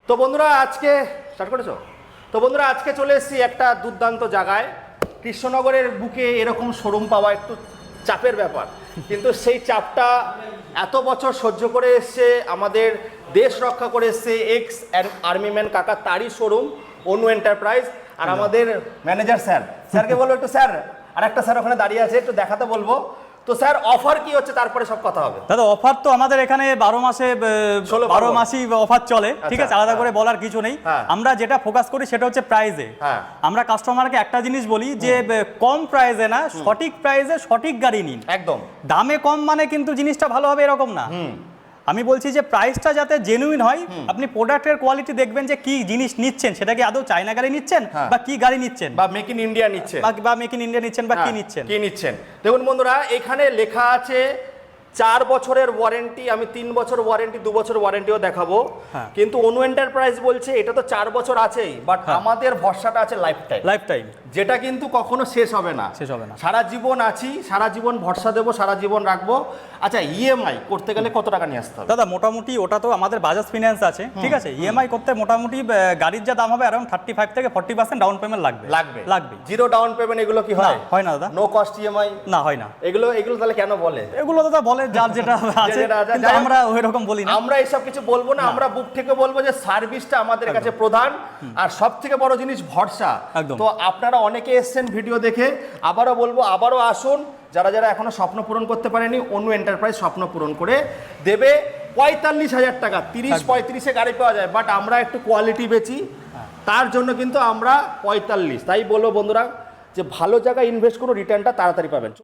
তো বন্ধুরা আজকে স্টার্ট করেছো? তো বন্ধুরা আজকে চলে এসেছি একটা দুর্দান্ত জায়গায়। কৃষ্ণনগরের বুকে এরকম শোরুম পাওয়া একটু চাপের ব্যাপার, কিন্তু সেই চাপটা এত বছর সহ্য করে এসছে, আমাদের দেশ রক্ষা করে এসছে এক্স আর্মিম্যান কাকা, তারই শোরুম অনু এন্টারপ্রাইজ। আর আমাদের ম্যানেজার স্যারকে বলবো একটু, স্যার আর একটা স্যার ওখানে দাঁড়িয়ে আছে, একটু দেখাতে বলবো। তো স্যার অফার কি হচ্ছে, তারপরে সব কথা হবে। দাদা অফার তো আমাদের এখানে 12 মাসে 12 মাসই অফার চলে, ঠিক আছে, আলাদা করে বলার কিছু নেই। আমরা যেটা ফোকাস করি সেটা হচ্ছে প্রাইসে। আমরা কাস্টমারকে একটা জিনিস বলি যে কম প্রাইসে না, সঠিক প্রাইসে সঠিক গাড়ি নিন। একদম দামে কম মানে কিন্তু জিনিসটা ভালো হবে এরকম না। আমি বলছি যে প্রাইসটা যাতে জেনুইন হয়, আপনি প্রোডাক্টের কোয়ালিটি দেখবেন যে কি জিনিস নিচ্ছেন, সেটা কি আদৌ চায়না গাড়ি নিচ্ছেন বা কি গাড়ি নিচ্ছেন, বা মেক ইন ইন্ডিয়া নিচ্ছেন, বা মেক ইন ইন্ডিয়া নিচ্ছেন, বা কি নিচ্ছেন। দেখুন বন্ধুরা, এখানে লেখা আছে 4 বছরের ওয়ারেন্টি, আমি 3 বছর ওয়ারেন্টি, 2 বছর ওয়ারেন্টিও দেখাবো। কিন্তু অনু এন্টারপ্রাইজ বলছে এটা তো 4 বছর আছেই, বাট আমাদের ভরসাটা আছে লাইফ টাইম, যেটা কিন্তু কখনো শেষ হবে না। সারা জীবন আছি, সারা জীবন ভরসা দেবো, সারা জীবন রাখবো। আচ্ছা, ইএমআই করতে গেলে কত টাকা নিয়ে আসতে হবে দাদা? মোটামুটি ওটা তো আমাদের বাজাজ ফিন্যান্স আছে, ঠিক আছে। ইএমআই করতে মোটামুটি গাড়ির যা দাম হবে অ্যারাউন্ড 35 থেকে 40% ডাউন পেমেন্ট লাগবে। জিরো ডাউন পেমেন্ট এগুলো কি হয়? হয় না দাদা, নো কস্ট ইএমআই না, হয় না। এগুলো তাহলে কেন বলে? এগুলো দাদা বলে যার যেটা আছে, কিন্তু আমরা ওইরকম বলি না। আমরা এইসব কিছু বলবো না, আমরা বুক থেকে বলবো যে সার্ভিসটা আমাদের কাছে প্রধান, আর সব থেকে বড় জিনিস ভরসা। তো আপনারা অনেকে এসেছেন ভিডিও দেখে, আবারও বলবো, আবারও আসুন। যারা এখনো স্বপ্ন পূরণ করতে পারেনি, অনু এন্টারপ্রাইজ স্বপ্ন পূরণ করে দেবে। 45,000 টাকা 30-35-এ গাড়ি পাওয়া যায়, বাট আমরা একটু কোয়ালিটি বেচি, তার জন্য কিন্তু আমরা 45। তাই বলবো বন্ধুরা যে ভালো জায়গায় ইনভেস্ট করুন, রিটার্নটা তাড়াতাড়ি পাবেন।